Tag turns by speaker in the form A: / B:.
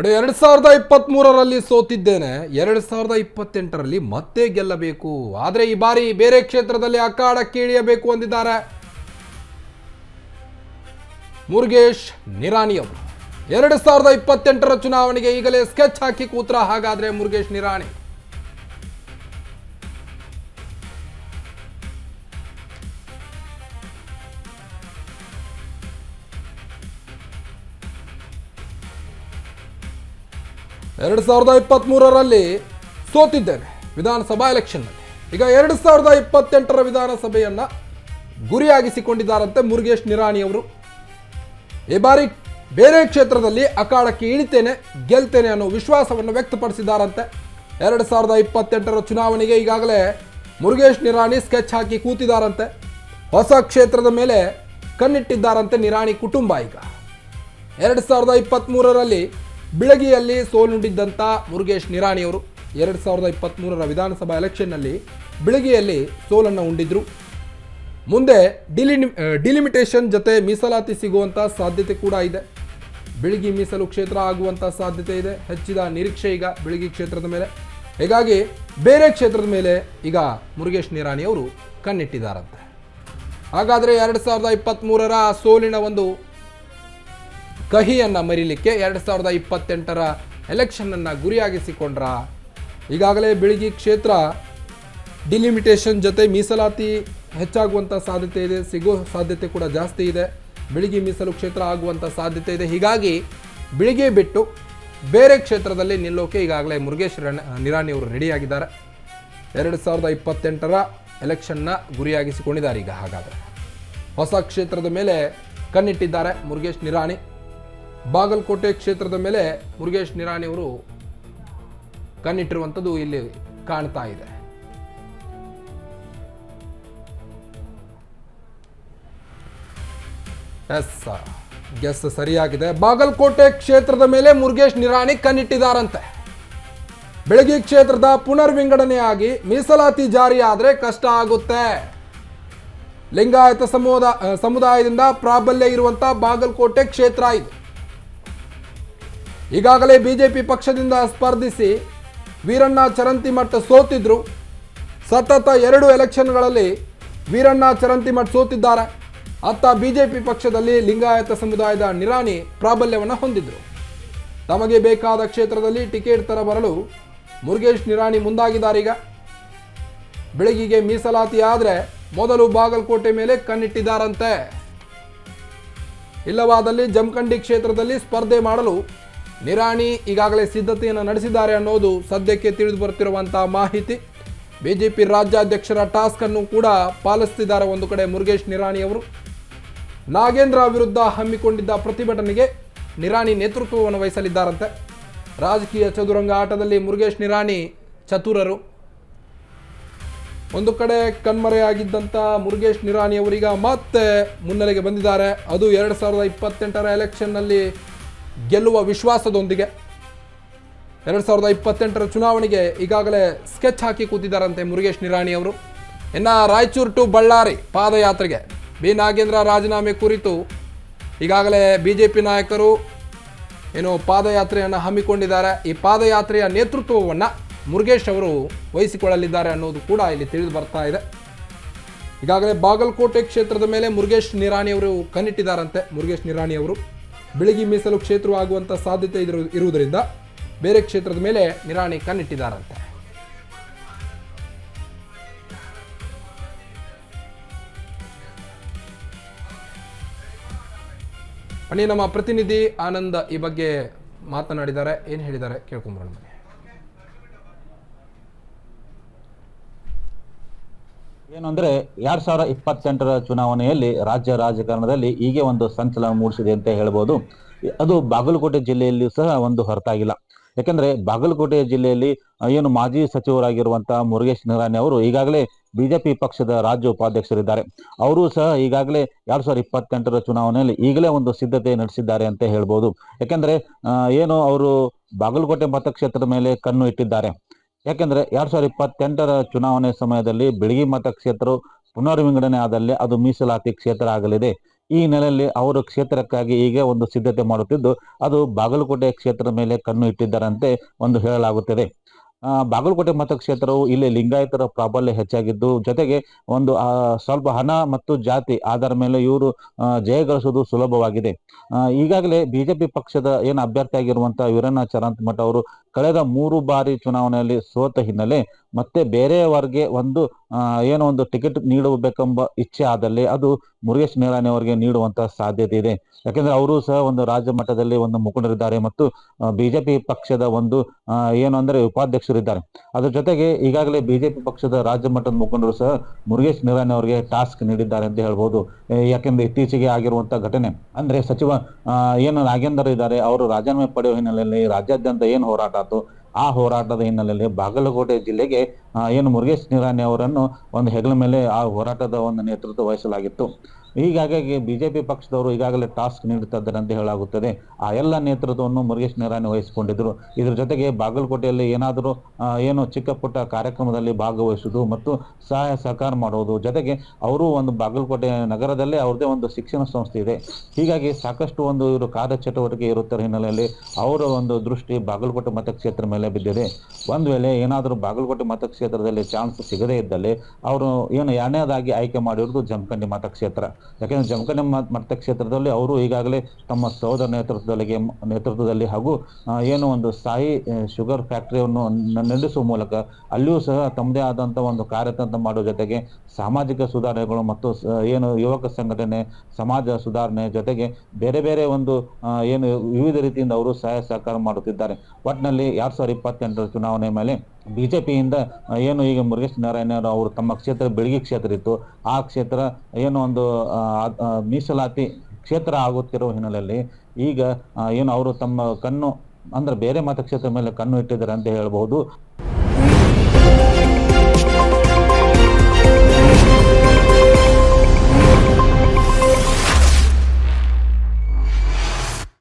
A: ನೋಡಿ, 2023ರಲ್ಲಿ ಸೋತಿದ್ದೇನೆ, 2028ರಲ್ಲಿ ಮತ್ತೆ ಗೆಲ್ಲಬೇಕು. ಆದರೆ ಈ ಬಾರಿ ಬೇರೆ ಕ್ಷೇತ್ರದಲ್ಲಿ ಅಖಾಡಕ್ಕೆ ಇಳಿಯಬೇಕು ಅಂದಿದ್ದಾರೆ ಮುರುಗೇಶ್ ನಿರಾಣಿ ಅವರು. 2028ರ ಚುನಾವಣೆಗೆ ಈಗಲೇ ಸ್ಕೆಚ್ ಹಾಕಿ ಕೂತ್ರ ಹಾಗಾದ್ರೆ ಮುರುಗೇಶ್ ನಿರಾಣಿ. ಎರಡು 2023ರಲ್ಲಿ ಸೋತಿದ್ದೇನೆ ವಿಧಾನಸಭಾ ಎಲೆಕ್ಷನ್ನಲ್ಲಿ. ಈಗ 2028ರ ವಿಧಾನಸಭೆಯನ್ನ ಗುರಿಯಾಗಿಸಿಕೊಂಡಿದ್ದಾರಂತೆ ಮುರುಗೇಶ್ ನಿರಾಣಿ ಅವರು. ಈ ಬಾರಿ ಬೇರೆ ಕ್ಷೇತ್ರದಲ್ಲಿ ಅಖಾಡಕ್ಕೆ ಇಳಿತೇನೆ, ಗೆಲ್ತೇನೆ ಅನ್ನೋ ವಿಶ್ವಾಸವನ್ನು ವ್ಯಕ್ತಪಡಿಸಿದ್ದಾರಂತೆ. 2028ರ ಚುನಾವಣೆಗೆ ಈಗಾಗಲೇ ಮುರುಗೇಶ್ ನಿರಾಣಿ ಸ್ಕೆಚ್ ಹಾಕಿ ಕೂತಿದ್ದಾರಂತೆ. ಹೊಸ ಕ್ಷೇತ್ರದ ಮೇಲೆ ಕಣ್ಣಿಟ್ಟಿದ್ದಾರಂತೆ ನಿರಾಣಿ ಕುಟುಂಬ. ಈಗ 2023ರಲ್ಲಿ ಬಿಳಗಿಯಲ್ಲಿ ಸೋಲುಂಡಿದ್ದಂಥ ಮುರುಗೇಶ್ ನಿರಾಣಿ ಅವರು 2023ರ ವಿಧಾನಸಭಾ ಎಲೆಕ್ಷನ್ನಲ್ಲಿ ಬಿಳಗಿಯಲ್ಲಿ ಸೋಲನ್ನು ಉಂಡಿದ್ರು. ಮುಂದೆ ಡಿಲಿಮಿಟೇಷನ್ ಜೊತೆ ಮೀಸಲಾತಿ ಸಿಗುವಂಥ ಸಾಧ್ಯತೆ ಕೂಡ ಇದೆ. ಬಿಳಗಿ ಮೀಸಲು ಕ್ಷೇತ್ರ ಆಗುವಂಥ ಸಾಧ್ಯತೆ ಇದೆ. ಹೆಚ್ಚಿದ ನಿರೀಕ್ಷೆ ಈಗ ಬಿಳಗಿ ಕ್ಷೇತ್ರದ ಮೇಲೆ. ಹೀಗಾಗಿ ಬೇರೆ ಕ್ಷೇತ್ರದ ಮೇಲೆ ಈಗ ಮುರುಗೇಶ್ ನಿರಾಣಿ ಅವರು ಕಣ್ಣಿಟ್ಟಿದ್ದಾರಂತೆ. ಹಾಗಾದರೆ 2023ರ ಸೋಲಿನ ಒಂದು ಕಹಿಯನ್ನು ಮರೀಲಿಕ್ಕೆ 2028ರ ಎಲೆಕ್ಷನನ್ನು ಗುರಿಯಾಗಿಸಿಕೊಂಡ್ರ. ಈಗಾಗಲೇ ಬಿಳಗಿ ಕ್ಷೇತ್ರ ಡಿಲಿಮಿಟೇಷನ್ ಜೊತೆ ಮೀಸಲಾತಿ ಹೆಚ್ಚಾಗುವಂಥ ಸಾಧ್ಯತೆ ಇದೆ, ಸಿಗೋ ಸಾಧ್ಯತೆ ಕೂಡ ಜಾಸ್ತಿ ಇದೆ. ಬಿಳಗಿ ಮೀಸಲು ಕ್ಷೇತ್ರ ಆಗುವಂಥ ಸಾಧ್ಯತೆ ಇದೆ. ಹೀಗಾಗಿ ಬಿಳಗಿ ಬಿಟ್ಟು ಬೇರೆ ಕ್ಷೇತ್ರದಲ್ಲಿ ನಿಲ್ಲೋಕೆ ಈಗಾಗಲೇ ಮುರುಗೇಶ್ ನಿರಾಣಿ ಅವರು ರೆಡಿಯಾಗಿದ್ದಾರೆ. 2028ರ ಎಲೆಕ್ಷನ್ನ ಗುರಿಯಾಗಿಸಿಕೊಂಡಿದ್ದಾರೆ. ಈಗ ಹಾಗಾದರೆ ಹೊಸ ಕ್ಷೇತ್ರದ ಮೇಲೆ ಕಣ್ಣಿಟ್ಟಿದ್ದಾರೆ ಮುರುಗೇಶ್ ನಿರಾಣಿ. ಬಾಗಲಕೋಟೆ ಕ್ಷೇತ್ರದ ಮೇಲೆ ಮುರುಗೇಶ್ ನಿರಾಣಿ ಅವರು ಕಣ್ಣಿಟ್ಟಿರುವಂಥದ್ದು ಇಲ್ಲಿ ಕಾಣ್ತಾ ಇದೆ. ಗೆಸ್ ಸರಿಯಾಗಿದೆ. ಬಾಗಲಕೋಟೆ ಕ್ಷೇತ್ರದ ಮೇಲೆ ಮುರುಗೇಶ್ ನಿರಾಣಿ ಕಣ್ಣಿಟ್ಟಿದ್ದಾರಂತೆ. ಬೆಳಗಿ ಕ್ಷೇತ್ರದ ಪುನರ್ವಿಂಗಡಣೆಯಾಗಿ ಮೀಸಲಾತಿ ಜಾರಿಯಾದರೆ ಕಷ್ಟ ಆಗುತ್ತೆ. ಲಿಂಗಾಯತ ಸಮುದಾಯದಿಂದ ಪ್ರಾಬಲ್ಯ ಇರುವಂಥ ಬಾಗಲಕೋಟೆ ಕ್ಷೇತ್ರ ಇದು. ಈಗಾಗಲೇ ಬಿಜೆಪಿ ಪಕ್ಷದಿಂದ ಸ್ಪರ್ಧಿಸಿ ವೀರಣ್ಣ ಚರಂತಿಮಠ್ ಸೋತಿದ್ರು. ಸತತ 2 ಎಲೆಕ್ಷನ್ಗಳಲ್ಲಿ ವೀರಣ್ಣ ಚರಂತಿಮಠ್ ಸೋತಿದ್ದಾರೆ. ಅತ್ತ ಬಿಜೆಪಿ ಪಕ್ಷದಲ್ಲಿ ಲಿಂಗಾಯತ ಸಮುದಾಯದ ನಿರಾಣಿ ಪ್ರಾಬಲ್ಯವನ್ನು ಹೊಂದಿದ್ರು. ತಮಗೆ ಬೇಕಾದ ಕ್ಷೇತ್ರದಲ್ಲಿ ಟಿಕೆಟ್ ತರಬರಲು ಮುರುಗೇಶ್ ನಿರಾಣಿ ಮುಂದಾಗಿದ್ದಾರೆ. ಈಗ ಬೆಳಗಿಗೆ ಮೀಸಲಾತಿ ಆದರೆ ಮೊದಲು ಬಾಗಲಕೋಟೆ ಮೇಲೆ ಕಣ್ಣಿಟ್ಟಿದ್ದಾರಂತೆ. ಇಲ್ಲವಾದಲ್ಲಿ ಜಮಖಂಡಿ ಕ್ಷೇತ್ರದಲ್ಲಿ ಸ್ಪರ್ಧೆ ಮಾಡಲು ನಿರಾಣಿ ಈಗಾಗಲೇ ಸಿದ್ಧತೆಯನ್ನು ನಡೆಸಿದ್ದಾರೆ ಅನ್ನೋದು ಸದ್ಯಕ್ಕೆ ತಿಳಿದು ಬರುತ್ತಿರುವಂತಹ ಮಾಹಿತಿ. ಬಿಜೆಪಿ ರಾಜ್ಯಾಧ್ಯಕ್ಷರ ಟಾಸ್ಕ್ ಅನ್ನು ಕೂಡ ಪಾಲಿಸುತ್ತಿದ್ದಾರೆ ಒಂದು ಕಡೆ ಮುರುಗೇಶ್ ನಿರಾಣಿ ಅವರು. ನಾಗೇಂದ್ರ ವಿರುದ್ಧ ಹಮ್ಮಿಕೊಂಡಿದ್ದ ಪ್ರತಿಭಟನೆಗೆ ನಿರಾಣಿ ನೇತೃತ್ವವನ್ನು ವಹಿಸಲಿದ್ದಾರಂತೆ. ರಾಜಕೀಯ ಚದುರಂಗ ಆಟದಲ್ಲಿ ಮುರುಗೇಶ್ ನಿರಾಣಿ ಚತುರರು. ಒಂದು ಕಡೆ ಕಣ್ಮರೆಯಾಗಿದ್ದಂಥ ಮುರುಗೇಶ್ ನಿರಾಣಿ ಅವರೀಗ ಮತ್ತೆ ಮುನ್ನೆಲೆಗೆ ಬಂದಿದ್ದಾರೆ. ಅದು 2028ರ ಎಲೆಕ್ಷನ್ನಲ್ಲಿ ಗೆಲ್ಲುವ ವಿಶ್ವಾಸದೊಂದಿಗೆ 2028ರ ಚುನಾವಣೆಗೆ ಈಗಾಗಲೇ ಸ್ಕೆಚ್ ಹಾಕಿ ಕೂತಿದ್ದಾರಂತೆ ಮುರುಗೇಶ್ ನಿರಾಣಿ ಅವರು. ಇನ್ನು ರಾಯಚೂರು ಟು ಬಳ್ಳಾರಿ ಪಾದಯಾತ್ರೆಗೆ ಬಿ ನಾಗೇಂದ್ರ ರಾಜೀನಾಮೆ ಕುರಿತು ಈಗಾಗಲೇ ಬಿಜೆಪಿ ನಾಯಕರು ಪಾದಯಾತ್ರೆಯನ್ನು ಹಮ್ಮಿಕೊಂಡಿದ್ದಾರೆ. ಈ ಪಾದಯಾತ್ರೆಯ ನೇತೃತ್ವವನ್ನು ಮುರುಗೇಶ್ ಅವರು ವಹಿಸಿಕೊಳ್ಳಲಿದ್ದಾರೆ ಅನ್ನೋದು ಕೂಡ ಇಲ್ಲಿ ತಿಳಿದು ಬರ್ತಾ ಇದೆ. ಈಗಾಗಲೇ ಬಾಗಲಕೋಟೆ ಕ್ಷೇತ್ರದ ಮೇಲೆ ಮುರುಗೇಶ್ ನಿರಾಣಿ ಅವರು ಕಣ್ಣಿಟ್ಟಿದ್ದಾರಂತೆ. ಮುರುಗೇಶ್ ನಿರಾಣಿ ಅವರು ಬಿಳಗಿ ಮೀಸಲು ಕ್ಷೇತ್ರವಾಗುವಂಥ ಸಾಧ್ಯತೆ ಇರುವುದರಿಂದ ಬೇರೆ ಕ್ಷೇತ್ರದ ಮೇಲೆ ನಿರಾಣಿ ಕಣ್ಣಿಟ್ಟಿದ್ದಾರಂತೆ. ಬನ್ನಿ, ನಮ್ಮ ಪ್ರತಿನಿಧಿ ಆನಂದ್ ಈ ಬಗ್ಗೆ ಮಾತನಾಡಿದ್ದಾರೆ. ಏನು ಹೇಳಿದ್ದಾರೆ ಕೇಳ್ಕೊಂಬರೋಣ ಬನ್ನಿ.
B: ಏನು ಅಂದ್ರೆ 2028ರ ಚುನಾವಣೆಯಲ್ಲಿ ರಾಜ್ಯ ರಾಜಕಾರಣದಲ್ಲಿ ಹೀಗೆ ಒಂದು ಸಂಚಲನ ಮೂಡಿಸಿದೆ ಅಂತ ಹೇಳ್ಬೋದು. ಅದು ಬಾಗಲಕೋಟೆ ಜಿಲ್ಲೆಯಲ್ಲಿಯೂ ಸಹ ಒಂದು ಹೊರತಾಗಿಲ್ಲ. ಯಾಕಂದ್ರೆ ಬಾಗಲಕೋಟೆ ಜಿಲ್ಲೆಯಲ್ಲಿ ಏನು ಮಾಜಿ ಸಚಿವರಾಗಿರುವಂತಹ ಮುರುಗೇಶ್ ನಿರಾಣಿ ಅವರು ಈಗಾಗಲೇ ಬಿಜೆಪಿ ಪಕ್ಷದ ರಾಜ್ಯ ಉಪಾಧ್ಯಕ್ಷರಿದ್ದಾರೆ. ಅವರು ಸಹ ಈಗಾಗಲೇ 2028ರ ಚುನಾವಣೆಯಲ್ಲಿ ಈಗಲೇ ಒಂದು ಸಿದ್ಧತೆ ನಡೆಸಿದ್ದಾರೆ ಅಂತ ಹೇಳ್ಬೋದು. ಯಾಕಂದ್ರೆ ಏನು ಅವರು ಬಾಗಲಕೋಟೆ ಮತಕ್ಷೇತ್ರದ ಮೇಲೆ ಕಣ್ಣು ಇಟ್ಟಿದ್ದಾರೆ. ಯಾಕೆಂದ್ರೆ 2028ರ ಚುನಾವಣೆ ಸಮಯದಲ್ಲಿ ಬಿಳಗಿ ಮತಕ್ಷೇತ್ರ ಪುನರ್ವಿಂಗಡಣೆ ಆದಲ್ಲಿ ಅದು ಮೀಸಲಾತಿ ಕ್ಷೇತ್ರ ಆಗಲಿದೆ. ಈ ಹಿನ್ನೆಲೆಯಲ್ಲಿ ಅವರು ಕ್ಷೇತ್ರಕ್ಕಾಗಿ ಈಗ ಒಂದು ಸಿದ್ಧತೆ ಮಾಡುತ್ತಿದ್ದು, ಅದು ಬಾಗಲಕೋಟೆ ಕ್ಷೇತ್ರದ ಮೇಲೆ ಕಣ್ಣು ಇಟ್ಟಿದ್ದಾರಂತೆ ಒಂದು ಹೇಳಲಾಗುತ್ತದೆ. ಬಾಗಲಕೋಟೆ ಮತಕ್ಷೇತ್ರವು ಇಲ್ಲಿ ಲಿಂಗಾಯತರ ಪ್ರಾಬಲ್ಯ ಹೆಚ್ಚಾಗಿದ್ದು, ಜೊತೆಗೆ ಒಂದು ಸ್ವಲ್ಪ ಹಣ ಮತ್ತು ಜಾತಿ ಆಧಾರ ಮೇಲೆ ಇವರು ಜಯಗಳಿಸುವುದು ಸುಲಭವಾಗಿದೆ. ಈಗಾಗಲೇ ಬಿಜೆಪಿ ಪಕ್ಷದ ಏನು ಅಭ್ಯರ್ಥಿಯಾಗಿರುವಂತಹ ವೀರಣ್ಣ ಚರಂತಮಠ ಅವರು ಕಳೆದ 3 ಬಾರಿ ಚುನಾವಣೆಯಲ್ಲಿ ಸೋತ ಹಿನ್ನೆಲೆ ಮತ್ತೆ ಬೇರೆಯವರಿಗೆ ಏನೋ ಒಂದು ಟಿಕೆಟ್ ನೀಡಬೇಕೆಂಬ ಇಚ್ಛೆ ಆದಲ್ಲಿ ಅದು ಮುರುಗೇಶ್ ನಿರಾಣಿ ಅವರಿಗೆ ನೀಡುವಂತ ಸಾಧ್ಯತೆ ಇದೆ. ಯಾಕೆಂದ್ರೆ ಅವರು ಸಹ ಒಂದು ರಾಜ್ಯ ಮಟ್ಟದಲ್ಲಿ ಒಂದು ಮುಖಂಡರಿದ್ದಾರೆ ಮತ್ತು ಬಿಜೆಪಿ ಪಕ್ಷದ ಏನು ಅಂದ್ರೆ ಉಪಾಧ್ಯಕ್ಷರಿದ್ದಾರೆ. ಅದ್ರ ಜೊತೆಗೆ ಈಗಾಗಲೇ ಬಿಜೆಪಿ ಪಕ್ಷದ ರಾಜ್ಯ ಮಟ್ಟದ ಮುಖಂಡರು ಸಹ ಮುರುಗೇಶ್ ನಿರಾಣಿ ಅವರಿಗೆ ಟಾಸ್ಕ್ ನೀಡಿದ್ದಾರೆ ಅಂತ ಹೇಳ್ಬೋದು. ಯಾಕೆಂದ್ರೆ ಇತ್ತೀಚೆಗೆ ಆಗಿರುವಂತಹ ಘಟನೆ ಅಂದ್ರೆ ಸಚಿವ ಏನು ನಾಗೇಂದರ್ ಇದ್ದಾರೆ, ಅವರು ರಾಜೀನಾಮೆ ಪಡೆಯುವ ಹಿನ್ನೆಲೆಯಲ್ಲಿ ರಾಜ್ಯಾದ್ಯಂತ ಏನು ಹೋರಾಟ ಆಯ್ತು, ಆ ಹೋರಾಟದ ಹಿನ್ನೆಲೆಯಲ್ಲಿ ಬಾಗಲಕೋಟೆ ಜಿಲ್ಲೆಗೆ ಏನು ಮುರುಗೇಶ್ ನಿರಾಣಿ ಅವರನ್ನು ಒಂದು ಹೆಗಲ ಮೇಲೆ ಆ ಹೋರಾಟದ ಒಂದು ನೇತೃತ್ವ ವಹಿಸಲಾಗಿತ್ತು. ಹೀಗಾಗಿ ಬಿಜೆಪಿ ಪಕ್ಷದವರು ಈಗಾಗಲೇ ಟಾಸ್ಕ್ ನೀಡುತ್ತಾ ಇದ್ದಾರೆ ಅಂತ ಹೇಳಲಾಗುತ್ತದೆ. ಆ ಎಲ್ಲ ನೇತೃತ್ವವನ್ನು ಮುರುಗೇಶ್ ನಿರಾಣಿ ವಹಿಸಿಕೊಂಡಿದ್ರು. ಇದ್ರ ಜೊತೆಗೆ ಬಾಗಲಕೋಟೆಯಲ್ಲಿ ಏನಾದರೂ ಏನು ಚಿಕ್ಕ ಪುಟ್ಟ ಕಾರ್ಯಕ್ರಮದಲ್ಲಿ ಭಾಗವಹಿಸುವುದು ಮತ್ತು ಸಹಾಯ ಸಹಕಾರ ಮಾಡುವುದು, ಜೊತೆಗೆ ಅವರು ಒಂದು ಬಾಗಲಕೋಟೆ ನಗರದಲ್ಲೇ ಅವ್ರದೇ ಒಂದು ಶಿಕ್ಷಣ ಸಂಸ್ಥೆ ಇದೆ. ಹೀಗಾಗಿ ಸಾಕಷ್ಟು ಇವರು ಕಾರ್ಯಚಟುವಟಿಕೆ ಇರುತ್ತರ ಹಿನ್ನೆಲೆಯಲ್ಲಿ ಅವರ ಒಂದು ದೃಷ್ಟಿ ಬಾಗಲಕೋಟೆ ಮತಕ್ಷೇತ್ರ ಮೇಲೆ ಬಿದ್ದಿದೆ. ಒಂದ್ ವೇಳೆ ಏನಾದರೂ ಬಾಗಲಕೋಟೆ ಮತಕ್ಷೇತ್ರದಲ್ಲಿ ಚಾನ್ಸ್ ಸಿಗದೇ ಇದ್ದಲ್ಲಿ ಅವರು ಏನು ಎರಡನೇದಾಗಿ ಆಯ್ಕೆ ಮಾಡಿರುವುದು ಜಮಖಂಡಿ ಮತಕ್ಷೇತ್ರ. ಯಾಕೆಂದ್ರೆ ಜಮಖಂಡಿ ಮತಕ್ಷೇತ್ರದಲ್ಲಿ ಅವರು ಈಗಾಗಲೇ ತಮ್ಮ ಸಹೋದರ ನೇತೃತ್ವದಲ್ಲಿ ಹಾಗೂ ಏನು ಒಂದು ಸಾಯಿ ಶುಗರ್ ಫ್ಯಾಕ್ಟರಿಯನ್ನು ನಡೆಸುವ ಮೂಲಕ ಅಲ್ಲಿಯೂ ಸಹ ತಮ್ಮದೇ ಆದಂತ ಒಂದು ಕಾರ್ಯತಂತ್ರ ಮಾಡುವ ಜೊತೆಗೆ ಸಾಮಾಜಿಕ ಸುಧಾರಣೆಗಳು ಮತ್ತು ಏನು ಯುವಕ ಸಂಘಟನೆ, ಸಮಾಜ ಸುಧಾರಣೆ ಜೊತೆಗೆ ಬೇರೆ ಬೇರೆ ಏನು ವಿವಿಧ ರೀತಿಯಿಂದ ಅವರು ಸಹಾಯ ಸಹಕಾರ ಮಾಡುತ್ತಿದ್ದಾರೆ. ಒಟ್ಟಿನಲ್ಲಿ 2028 ಚುನಾವಣೆ ಮೇಲೆ ಬಿಜೆಪಿಯಿಂದ ಏನು ಈಗ ಮುರುಗೇಶ್ ನಾರಾಯಣ ಅವರು ತಮ್ಮ ಕ್ಷೇತ್ರ ಬೆಳಗಿ ಕ್ಷೇತ್ರ ಇತ್ತು, ಆ ಕ್ಷೇತ್ರ ಏನು ಮೀಸಲಾತಿ ಕ್ಷೇತ್ರ ಆಗುತ್ತಿರುವ ಹಿನ್ನೆಲೆಯಲ್ಲಿ ಈಗ ಏನು ಅವರು ತಮ್ಮ ಕಣ್ಣು ಅಂದ್ರೆ ಬೇರೆ ಮತಕ್ಷೇತ್ರ ಮೇಲೆ ಕಣ್ಣು ಇಟ್ಟಿದ್ದಾರೆ ಅಂತ ಹೇಳಬಹುದು.